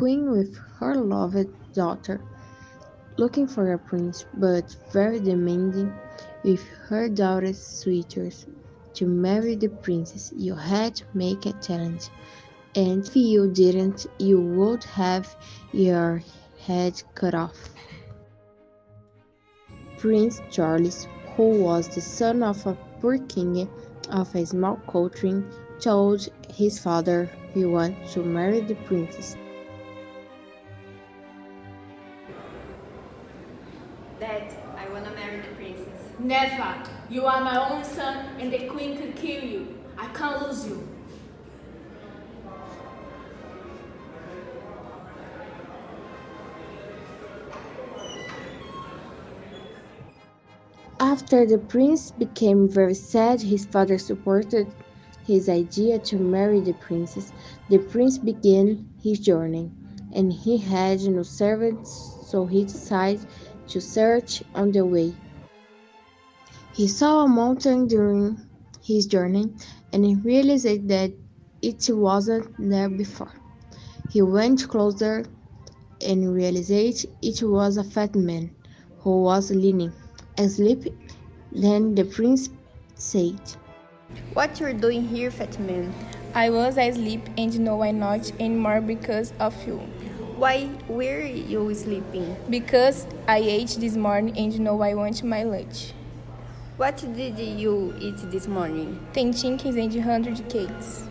queen with her loved daughter, looking for a prince, but very demanding, with her daughter's suitors. To marry the princess, you had to make a challenge, and if you didn't, you would have your head cut off. Prince Charles, who was the son of a poor king of a small country, told his father he wanted to marry the princess. Dad, I wanna marry the princess. Never! You are my only son and the queen could kill you. I can't lose you. After the prince became very sad, his father supported his idea to marry the princess. The prince began his journey, and he had no servants, so he decided to search on the way. He saw a mountain during his journey, and he realized that it wasn't there before. He went closer and realized it was a fat man who was leaning, asleep. Then the prince said, What you're doing here, fat man? I was asleep and no why not anymore because of you. Why were you sleeping? Because I ate this morning and no I want my lunch. What did you eat this morning? 10 chickens and 100 cakes.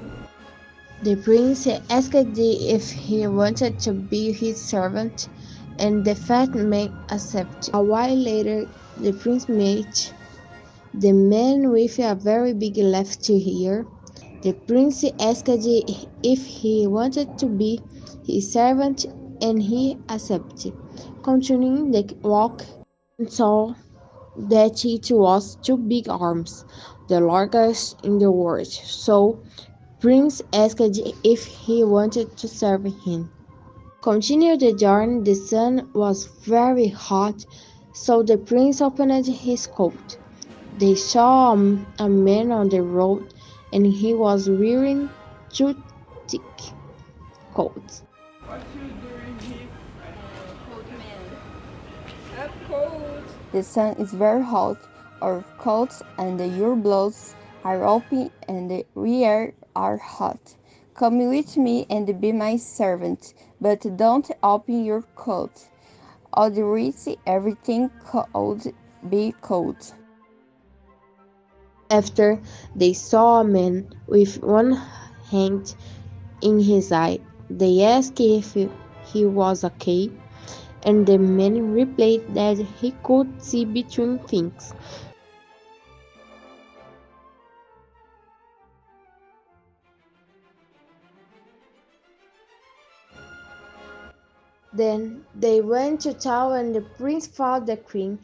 The prince asked if he wanted to be his servant, and the fat man accepted. A while later, the prince met the man with a very big left ear. The prince asked if he wanted to be his servant, and he accepted. Continuing the walk, he saw that it was two big arms, the largest in the world. So Prince asked if he wanted to serve him. Continued the journey. The sun was very hot, so the prince opened his coat. They saw a man on the road, and he was wearing two thick coats. What you doing here, cold man? I'm cold. The sun is very hot, our coats and your blouse are open and we are hot. Come with me and be my servant, but don't open your coat. Otherwise everything could be cold. After they saw a man with one hand in his eye, they asked if he was okay, and the man replied that he could see between things. Then they went to town, and the prince found the queen.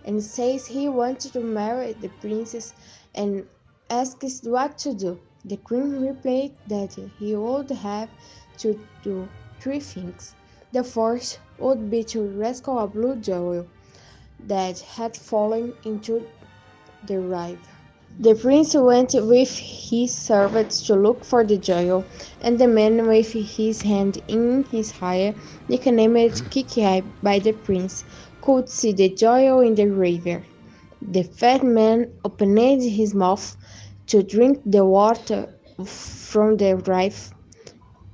And says he wanted to marry the princess and asks what to do. The queen replied that he would have to do three things. The first would be to rescue a blue jewel that had fallen into the river. The prince went with his servants to look for the jewel, and the man with his hand in his hair, nicknamed Kiki by the prince, could see the jewel in the river. The fat man opened his mouth to drink the water from the river,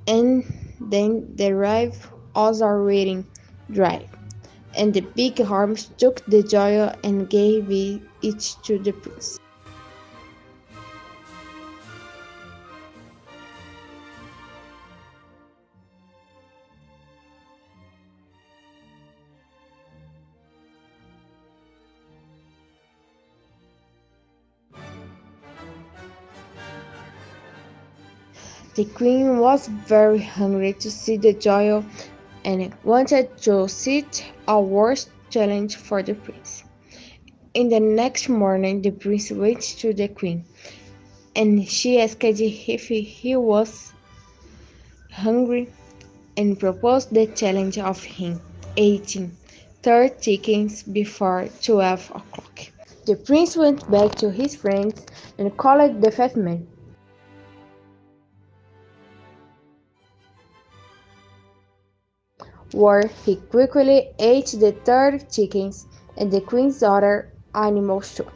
and then the river was already dry, and the big arms took the jewel and gave it to the prince. The queen was very hungry to see the jewel and wanted to set a worse challenge for the prince. In the next morning, the prince went to the queen, and she asked if he was hungry and proposed the challenge of him eating 30 chickens before 12 o'clock. The prince went back to his friends and called the fat man. Where he quickly ate the 30 chickens and the queen's other animals too,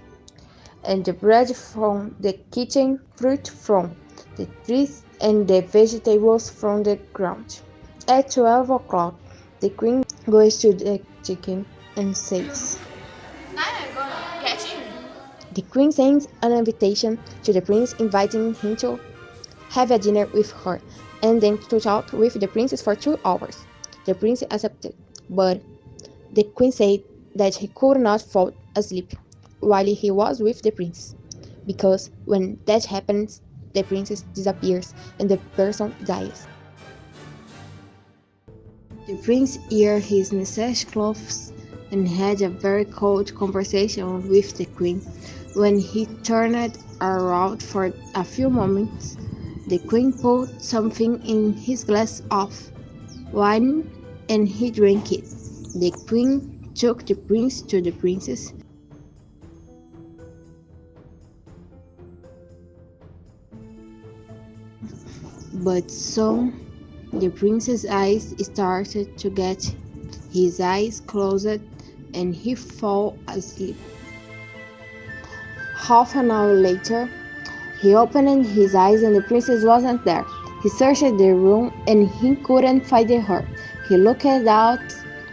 and the bread from the kitchen, fruit from the trees, and the vegetables from the ground. At 12 o'clock, the queen goes to the chicken and says, Now I'm gonna get him. the queen sends an invitation to the prince inviting him to have a dinner with her and then to talk with the princess for 2 hours. The prince accepted, but the queen said that he could not fall asleep while he was with the prince, because when that happens, the princess disappears and the person dies. The prince aired his necessary clothes and had a very cold conversation with the queen. When he turned around for a few moments, the queen put something in his glass of wine and he drank it. The queen took the prince to the princess. But soon the prince's eyes started to get his eyes closed and he fell asleep. Half an hour later, he opened his eyes and the princess wasn't there. He searched the room and he couldn't find her. He looked out.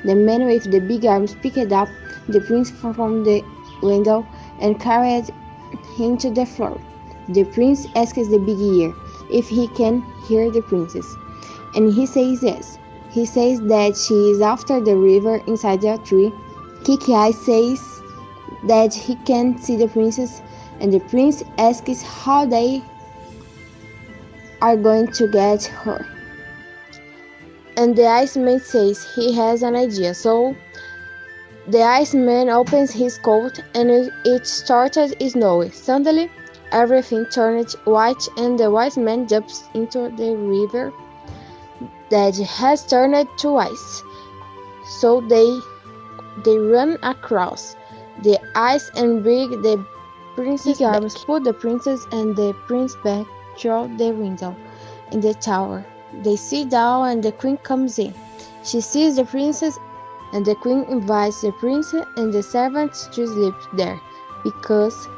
The man with the big arms picked up the prince from the window and carried him to the floor. The prince asks the big ear if he can hear the princess, and he says yes. He says that she is after the river inside a tree. Kiki Eye says that he can see the princess, and the prince asks how they are going to get her. And the Iceman says he has an idea, so the Iceman opens his coat and it started snowing. Suddenly, everything turned white and the wise man jumps into the river that has turned to ice. So they run across the ice and bring the princess arms, put the princess and the prince back through the window in the tower. They sit down and the queen comes in. She sees the princess and the queen invites the prince and the servants to sleep there because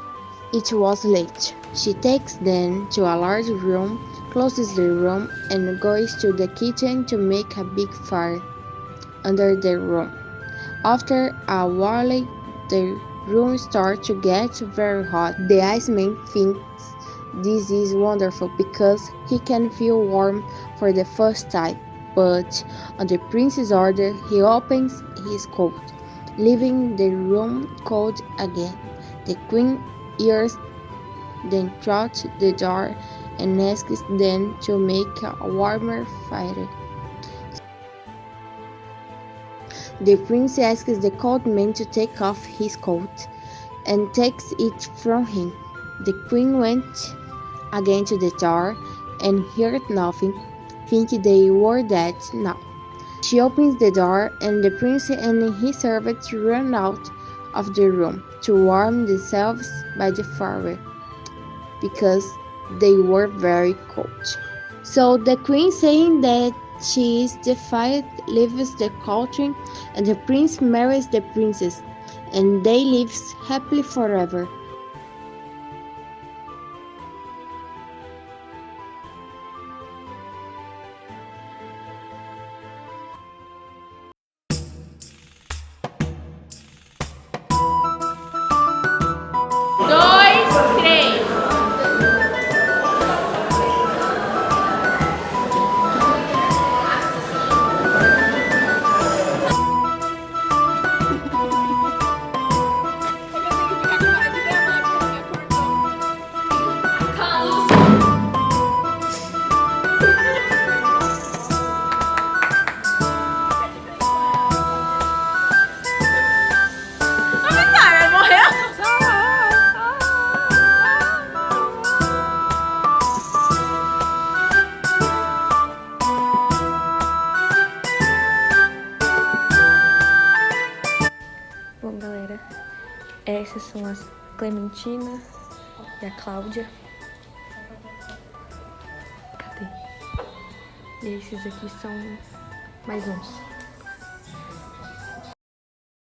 it was late. She takes them to a large room, closes the room, and goes to the kitchen to make a big fire under the room. After a while, the room starts to get very hot. The Iceman thinks this is wonderful because he can feel warm for the first time, but on the prince's order, he opens his coat, leaving the room cold again. The queen hears them through the door and asks them to make a warmer fire. The prince asks the cold man to take off his coat and takes it from him. The queen went again to the door and heard nothing, thinking they were dead now. She opens the door and the prince and his servants run out of the room to warm themselves by the fire because they were very cold. So the queen, saying that she is defiant, leaves the cauldron and the prince marries the princess and they live happily forever. Dois, três. Essas são as Clementina e a Cláudia. Cadê? E esses aqui são mais uns.